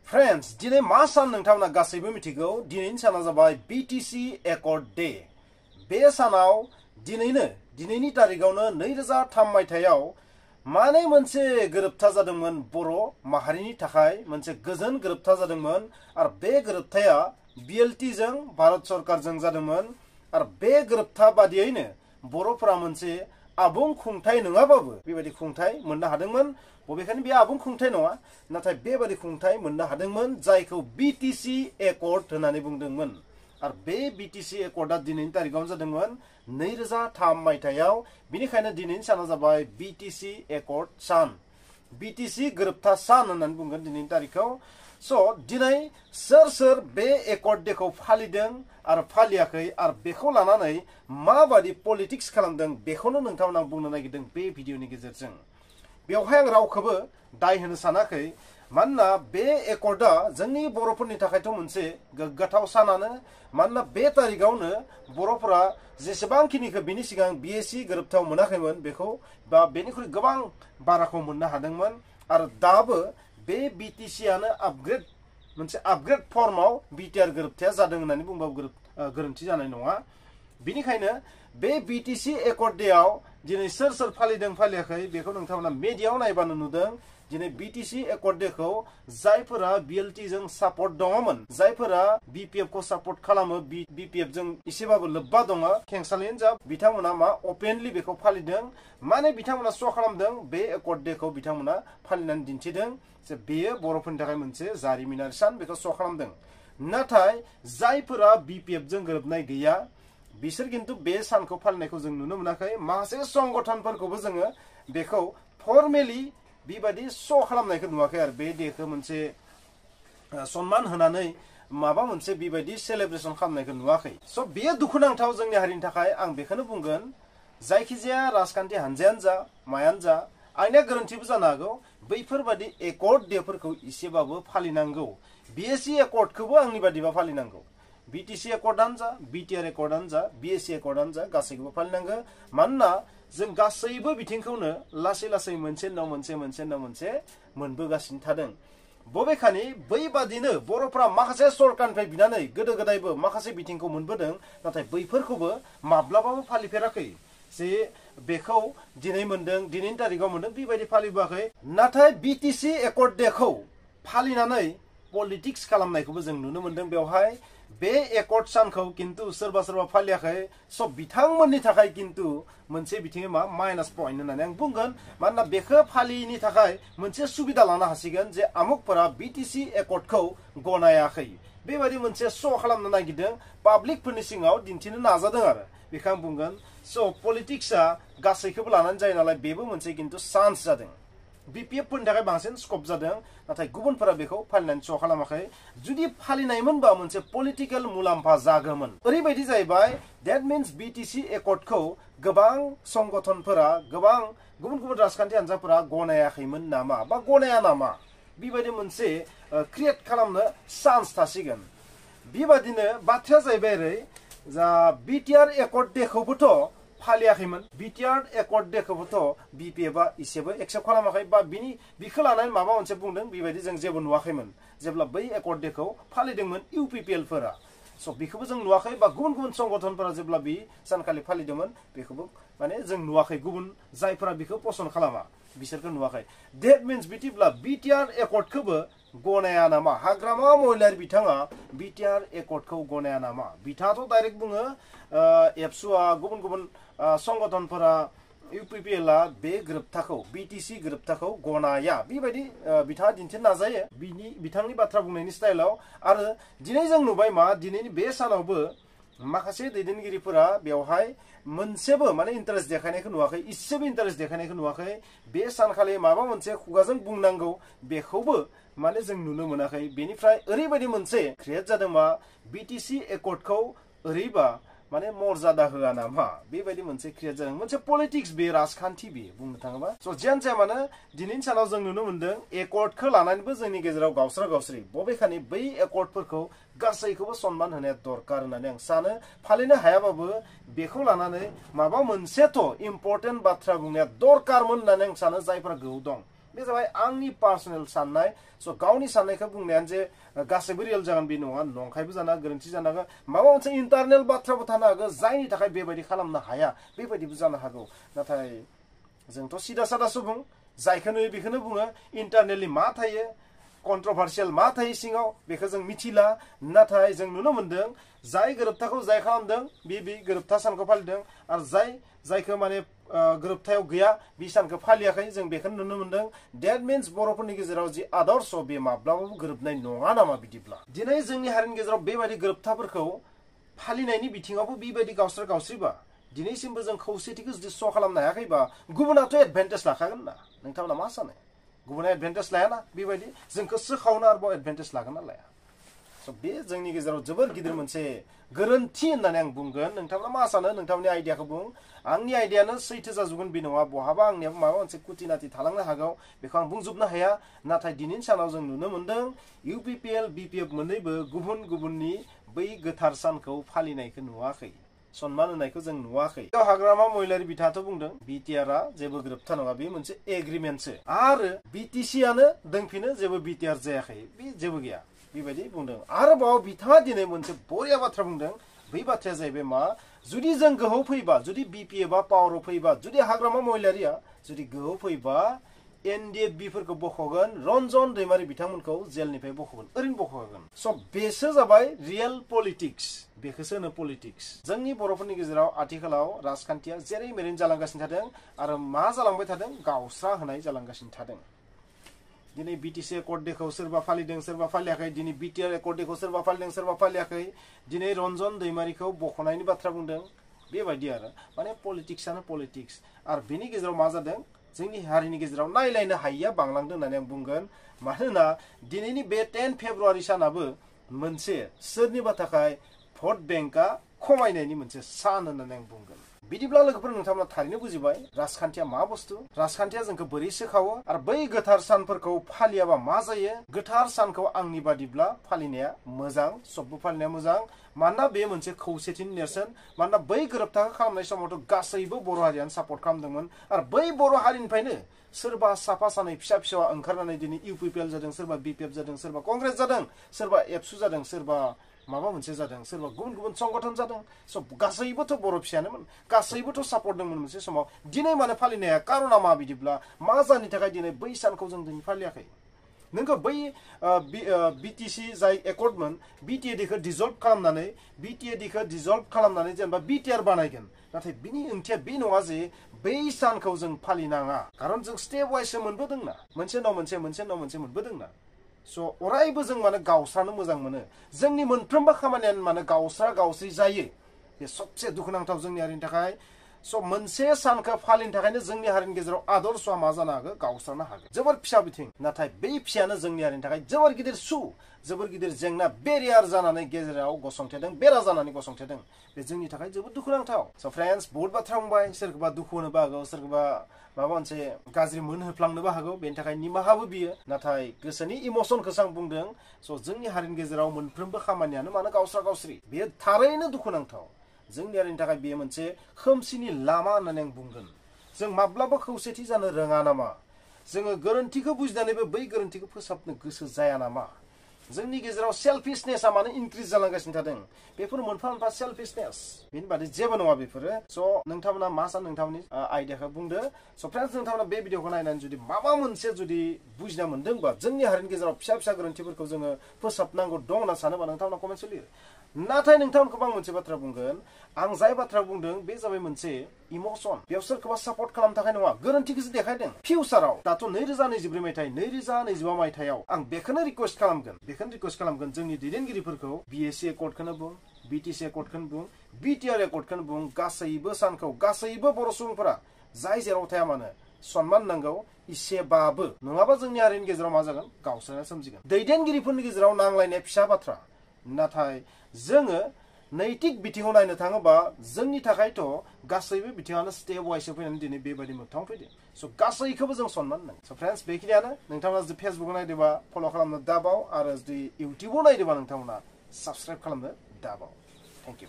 Friends, दिनै मा सान नोंथांमोना गासैबो मिथिगौ दिनैनि साना जाबाय BTC एकर्ड डे। बे सानाव दिनैनि तारिखावनो 2003 मायथाइयाव माने मोनसे गोरोबथा जादोंमोन बर' माहारिनि थाखाय मोनसे गोजोन गोरोबथा जादोंमोन आरो बे गोरोबथाया BLT जों भारत सरकारजों जादोंमोन आरो बे गोरोबथा बादियैनो बर'फोरा मोनसे आबुं खुंथाय नङाबाबो बेबायदि खुंथाय मोननो हादोंमोन। बबेखानि बे आबुं खुंथाय नङा, नाथाय बेबायदि खुंथाय मोननो हादोंमोन जायखौ BTC एकर्ड होननानै बुंदोंमोन। आरो बे BTC एकर्डआ दिनैनि तारिखावनो जादोंमोन 2003 मायथाइयाव। बिनिखायनो दिनैनि साना जाबाय BTC एकर्ड सान, BTC गोरोबथा सान होननानै बुंगोन दिनैनि तारिखाव। दिनै सोर बे एकर्ड डेखौ फालिदों आरो फालियाखै आरो बेखौ लानानै माबादि पलिटिक्स खालामदों बेखौनो नोंथांमोना बुंनो नागिरदों बे भिडिअनि गेजेरजों। बेवहाय आं रावखौबो दाय होनो सानाखै, मानोना बे एकर्डआ जोंनि बर'फोरनि थाखायथ' मोनसे गोग्गाथाव सानानो। मानोना बे तारिखावनो बर'फोरा जेसेबांखिनिखौ बिनि सिगां BSc गोरोबथायाव मोनाखैमोन बेखौ बा बेनिख्रुइ गोबां बाराखौ मोननो हादोंमोन। आरो दाबो बे BTCआनो मोनसे आपग्रेड फर्माव BTR गोरोबथाया जादों होननानै बुंबाबो गोरोन्थि जानाय नङा। बिनिखायनो बे BTC एकर्ड डेआव दिनै सोर फालिदों फालियाखै बेखौ नोंथांमोना मिडियायाव नायबानो नुदों। दिनै BTC एकर्ड डेखौ जायफोरा BLT जों सापर्ट दङमोन, जायफोरा BPF खौ सापर्ट खालामो, BPF जों एसेबाबो लोब्बा दङ, खेंसालियानो जा बिथांमोना अपेनलि बेखौ फालिदों। माने बिथांमोना श' खालामदों बे एकर्ड डेखौ बिथांमोना फालिनानै दिन्थिदों जे बेयो बर'फोरनि थाखाय मोनसे जारिमिनारि सान, बेखौ श' खालामदों। नाथाय जायफोरा BPF जों गोरोबनाय गैया बिसोर किन्तु बे सानखौ फालिनायखौ जों नुनो मोनाखै। माखासे संगठनफोरखौबो जोङो बेखौ फर्मेलि बेबायदि श' खालामनायखौ नुवाखै आरो बे डेखौ मोनसे सन्मान होनानै माबा मोनसे बेबायदि सेलेब्रेसन खालामनायखौ नुवाखै। बेयो दुखुनांथाव जोंनि हारिनि थाखाय। आं बेखौनो बुंगोन, जायखिजाया राजखान्थि हानजायानो जा मायानो जा, आंनिया गोरोन्थिबो जानो हागौ, बैफोरबादि एकर्ड डेफोरखौ एसेबाबो फालिनांगौ। BSc एकर्डखौबो आंनि बादिबा फालिनांगौ। BTC एकर्डआनो जा, BTR एकर्डआनो जा, BSc एकर्डआनो जा, गासैखौबो फालिनांगौ। मानोना जों गासैबो बिथिंखौनो लासै लासै मोनसे उनाव मोनसे मोनबोगासिनो थादों। बबेखानि बैबादिनो बर'फ्रा माखासे सरकारनिफ्राय बिनानै गोदो गोदायबो माखासे बिथिंखौ मोनबोदों, नाथाय बैफोरखौबो माब्लाबाबो फालिफेराखै। जे बेखौ दिनै मोनदों, दिनैनि तारिखाव मोनदों, बेबायदि फालिबोआखै। नाथाय BTC एकर्ड डेखौ फालिनानै पलिटिक्स खालामनायखौबो जों नुनो मोनदों। बेवहाय बे एकर्ड सानखौ किन्तु सोरबा फालियाखै। बिथांमोननि थाखाय किन्तु मोनसे बिथिङै माइनास पइन्ट होननानै आं बुंगोन। मानोना बेखौ फालियैनि थाखाय मोनसे सुबिदा लानो हासिगोन जे आमुकफोरा BTC एकर्डखौ गनायाखै, बेबायदि मोनसे श' खालामनो नागिरदों, पाब्लिकफोरनि सिगाङाव दिन्थिनो नाजादों आरो बेखौ आं बुंगोन। पलिटिक्सआ गासैखौबो लानानै जायो नालाय बेबो मोनसे किन्तु चान्स जादों। BPF फोरनि थाखाय बांसिन स्कप जादों, नाथाय गुबुनफोरा बेखौ फालिनानै श' खालामाखै। जुदि फालिनायमोनबा मोनसे पलिटिकेल मुलाम्फा जागौमोन। ओरैबायदि जाहैबाय, डेट मिन्स BTC एकर्डखौ गोबां संगठनफोरा, गोबां गुबुन राजखान्थि हान्जाफोरा गनायाखैमोन नामा बा गनाया नामा, बेबायदि मोनसे क्रिएट खालामनो चान्स थासिगोन। बेबादिनो बाथ्राया जाहैबाय ओरै जा BTR एकर्ड डेखौबोथ' फालियाखैमोन। BTR एकर्ड डेखौबोथ' BPFआ एसेबो एक्सेप्ट खालामाखै बा बिखौ लानानै माबा मोनसे बुंदों, बेबायदि जों जेबो नुवाखैमोन जेब्ला बै एकर्ड डेखौ फालिदोंमोन UPPLफोरा। बेखौबो जों नुवाखै बा गुबुन संगठनफोरा जेब्ला बे सानखालि फालिदोंमोन बेखौबो माने जों नुवाखै। गुबुन जायफोरा बेखौ पसन्द खालामा बिसोरखौ नुवाखै। डेट मिन्स बिदिब्ला BTR एकर्डखौबो गनाया नामा? हाग्रामा महिलारि बिथाङा BTR एकर्डखौ गनाया नामा? बिथाङाथ' डाइरेक्ट बुङो एबसुआ, गुबुन संगठनफोरा, UPPLआ बे गोरोबथाखौ, BTC गोरोबथाखौ गनाया, बेबायदि बिथाङा दिन्थिनो नाजायो बिथांनि बाथ्रा बुंनायनि स्टाइलाव। आरो दिनै जों नुबाय दिनैनि बे सानावबो माखासे दैदेनगिरिफोरा बेवहाय मोनसेबो माने इन्टारेस्ट देखायनायखौ नुवाखै, इसेबो इन्टारेस्ट देखायनायखौ नुवाखै। बे सानखालि माबा मोनसे खुगाजों बुंनांगौ बेखौबो माने जों नुनो मोनाखै। बेनिफ्राय ओरैबायदि मोनसे क्रिएट जादों BTC एकर्डखौ ओरैबा माने मर्यादा होआ नामा, बेबायदि मोनसे क्रिएट जादों। मोनसे पलिटिक्स बे, राजखान्थि बे बुंनो थाङोबा। जियानो जाया मानो दिनैनि सानाव जों नुनो मोनदों एकर्डखौ लानानैबो जोंनि गेजेराव गावस्रा-गावस्रि। बबेखानि बै एकर्डफोरखौ गासैखौबो सन्मान होनाया दरकार होननानै आं सानो। फालिनो हायाबाबो बेखौ लानानै माबा मोनसेथ' इम्पर्टेन्ट बाथ्रा बुंनाया दरकारमोन होननानै आं सानो। जायफोरा गोहो दं बे जाबाय आंनि पार्सनेल साननाय स' गावनि साननायखौ बुंनायानो जे गासैबो रियेल जागोन बे नङा नंखायबो जानो हागौ गोरोन्थि जानो हागौ माबा मोनसे इन्टारनेल बाथ्राबो थानो हागौ जायनि थाखाय बेबायदि खालामनो हाया बेबायदिबो जानो हागौ नाथाय जोंथ' सिदा सादा सुबुं जायखौ नुयो बेखौनो बुङो इन्टारनेलि मा थायो कन्ट्रभार्सियेल मा थायो सिङाव बेखौ जों मिथिला नाथाय जों नुनो मोनदों जाय गोरोबथाखौ जाय खालामदों बे गोरोबथा सानखौ फालिदों आरो जायखौ माने गोरोबथायाव गैया बे सानखौ फालियाखै जों बेखौनो नुनो मोनदों डेट मिन्स बर'फोरनि गेजेराव जि आदर्श बे माब्लाबाबो गोरोबनाय नङा नामा बिदिब्ला दिनै जोंनि हारिनि गेजेराव बेबायदि गोरोबथाफोरखौ फालिनायनि बिथिङावबो बेबायदि गावस्रिबा दिनैसिमबो जों खौसेथिखौ जुदि स' खालामनो हायाखैबा गुबुनाथ' एडभान्टेज लाखागोन ना नोंथांमोना मा सानो गुबुना एडभान्टेज लायाना बेबायदि जोंखौ सोखावनो आरोबाव एडभान्टेज लागोन ना लाया स' बे जोंनि गेजेराव जोबोर गिदिर मोनसे गोरोन्थि होननानै आं बुंगोन नोंथांमोना मा सानो नोंथांनि आइडियाखौ बुं आंनि आइडियानो सैथो जाजोबगोन बे नङा बहाबा आंनियाबो माबा मोनसे कुटि नाति थालांनो हागौ बेखौ आं बुंजोबनो हाया नाथाय दिनैनि सानाव जों नुनो मोनदों इउपिपिएल बिपिएफ मोननैबो गुबुननि बै गोथार सानखौ फालिनायखौ नुवाखै सन्मान होनायखौ जों नुवाखै हाग्रामा महिलारि बिथाङाथ' बुंदों बिटिआरआ जेबो गोरोबथा नङा बे मोनसे एग्रिमेन्टसो आरो बिटिसिआनो दोंफिनो जेबो बिटिआर जायाखै बे जेबो गैया बेबायदि बुंदों आरोबाव बिथाङा दिनै मोनसे बरिया बाथ्रा बुंदों बै बाथ्राया जाहैबाय मा जुदि जों गोहोआव फैबा जुदि बिपिएफआ पावाराव फैबा जुदि हाग्रामा महिलारिया जुदि गोहोआव फैबा एनडिएफबिफोरखौ बख'गोन रन्जन दैमारि बिथांमोनखौ जेलनिफ्राय बख'गोन ओरैनो बख'गोन स' बेसो जाबाय रियेल पलिटिक्स बेखौसो होनो पलिटिक्स जोंनि बर'फोरनि गेजेराव आथिखालाव राजखान्थिया जेरै मेरैनो जालांगासिनो थादों आरो मा जालांबाय थादों गावस्रा होनाय जालांगासिनो थादों दिनै बिटिसि एकर्ड डेखौ सोरबा फालिदों सोरबा फालियाखै दिनै बिटिआर एकर्ड डेखौ सोरबा फालिदों सोरबा फालियाखै दिनै रन्जन दैमारिखौ बख'नायनि बाथ्रा बुंदों बेबायदि आरो माने पलिटिक्सआनो पलिटिक्स आरो बेनि गेजेराव मा जादों जोंनि हारिनि गेजेराव नायलायनो हायिया बांलांदों होननानै आं बुंगोन मानोना दिनैनि बे 10 फेब्रुवारि सानाबो मोनसे सोरनिबा थाखाय भट बेंकआ खमायनायनि मोनसे सान होननानै आं बुंगोन बिदिब्ला लोगोफोर नोंथांमोना थारैनो बुजिबाय राजखान्थिया मा बुस्थु राजखान्थिया जोंखौ बोरै सोखावो आरो बै गोथार सानफोरखौ फालियाबा मा जायो गोथार सानखौ आंनि बादिब्ला फालिनाया मोजां सबबो फालिनाया मोजां मानोना बे मोनसे खौसेथिनि नेरसोन मानोना बै गोरोबथाखौ खालामनाय समावथ' गासैबो बर' हारियानो सापर्ट खालामदोंमोन आरो बै बर' हारिनिफ्रायनो सोरबा साफा सानै फिसा फिसा ओंखारनानै दिनै इउपिपिएल जादों सोरबा बिपिएफ जादों सोरबा कंग्रेस जादों सोरबा एबसु जादों सोरबा माबा मोनसे जादों सोरबा गुबुन संगठन जादों स' गासैबोथ' बर' फिसायानोमोन गासैबोथ' सापर्ट दंमोन मोनसे समाव दिनै मानो फालिनाया कारना मा बिदिब्ला मा जाहोननि थाखाय दिनै बै सानखौ जों दिनै फालियाखै नोंखौ बै बिटिसि जाय एकर्डमोन बिटिएडिखौ डिजल्भ खालामनानै जेनेबा बिटिआर बानायगोन नाथाय बिनि ओंथिया बे नङा जे बै सानखौ जों फालिनाङा खारन जों स्टेप वाइससो मोनबोदोंना मोनसे उनाव मोनसे मोनबोदोंना स' अरायबो जों माने गावस्रानो मोजां मोनो जोंनि मोनफ्रोमबो खामानियानो माने गावस्रा गावस्रि जायो बे सबसे दुखुनांथाव जोंनि हारिनि थाखाय स' मोनसे सानखौ फालिनो थाखायनो जोंनि हारिनि गेजेराव आदर्शआ मा जानो हागौ गावस्रानो हागौ जोबोर फिसा बिथिं नाथाय बै फिसायानो जोंनि हारिनि थाखाय जोबोर गिदिर जोबोर गिदिर जेंना बेरियार जानानै गेजेराव गसंथेदों बेरा जानानै गसंथेदों बे जोंनि थाखाय जोबोद दुखुनांथाव स' फ्रेन्ड्स बहुत बाथ्रा बुंबाय सोरखौबा दुखु होनोबो हागौ सोरखौबा माबा मोनसे गाज्रि मोनहोफ्लांनोबो हागौ बेनि थाखाय निमाहाबो बियो नाथाय गोसोनि इमसनखौसो आं बुंदों स' जोंनि हारिनि गेजेराव मोनफ्रोमबो खामानियानो मानो गावस्रा गावस्रि बेयो थारैनो दुखुनांथाव जोंनि हारिनि थाखाय बेयो मोनसे खोमसिनि लामा होननानै आं बुंगोन जों माब्लाबा खौसेथि जानो रोङा नामा जोङो गोरोन्थिखौ बुजिनानैबो बै गोरोन्थिखौ फोसाबनो गोसो जाया नामा जोंनि गेजेराव सेल्फिशनेसआ मानो इनक्रिज जालांगासिनो थादों बेफोर मोनफा मोनफा सेल्फिशनेस बेनि बादै जेबो नङा बेफोरो स' नोंथांमोना मा सानो नोंथांमोननि आइडियाखौ बुंदो स' फ्रेन्ड्स नोंथांमोना बे भिडिअखौ नायनानै जुदि माबा मोनसे जुदि बुजिना मोनदोंबा जोंनि हारिनि गेजेराव फिसा फिसा गोरोन्थिफोरखौ जोङो फोसाबनांगौ दं होनना सानोबा नोंथांमोना कमेन्टआव लिर नाथाय नोंथांमोनखौबो आं मोनसे बाथ्रा बुंगोन आं जाय बाथ्रा बुंदों बे जाबाय मोनसे इमसन बेयाव सोरखौबा सापर्ट खालामनो थाखाय नङा गोरोन्थिखौसो देखायदों फिउचाराव दाथ' 2024 मायथाइ 2025 मायथाइयाव आं बेखौनो रिक्वेस्ट खालामगोन जोंनि दैदेनगिरिफोरखौ बिएसि एकर्डखौनो बुं बिटिसि एकर्डखौनो बुं बिटिआर एकर्डखौनो बुं गासैबो सानखौ गासैबो बर' सुबुंफोरा जाय जेराव थाया मानो सन्मान नांगौ इसेबाबो नङाबा जोंनि हारिनि गेजेराव मा जागोन गावस्रानाय सोमजिगोन दैदेनगिरिफोरनि गेजेराव नांलायनाय फिसा बाथ्रा नाथाय जोङो नैतिक बिथिङाव नायनो थाङोबा जोंनि थाखायथ' गासैबो बिथिङानो स्टेप वाइसआव फैनानै दिनै बेबायदि मोगथाङाव फैदों स' गासैखौबो जों सन्मान नांगौ स' फ्रेन्ड्स बेखिनियानो नोंथांमोना जुदि फेसबुकआव नायदोंबा फल' खालामनो दाबाव आरो जुदि इउटिउबाव नायदोंबा नोंथांमोना साबस्क्राइब खालामनो दाबाव थेंक इउ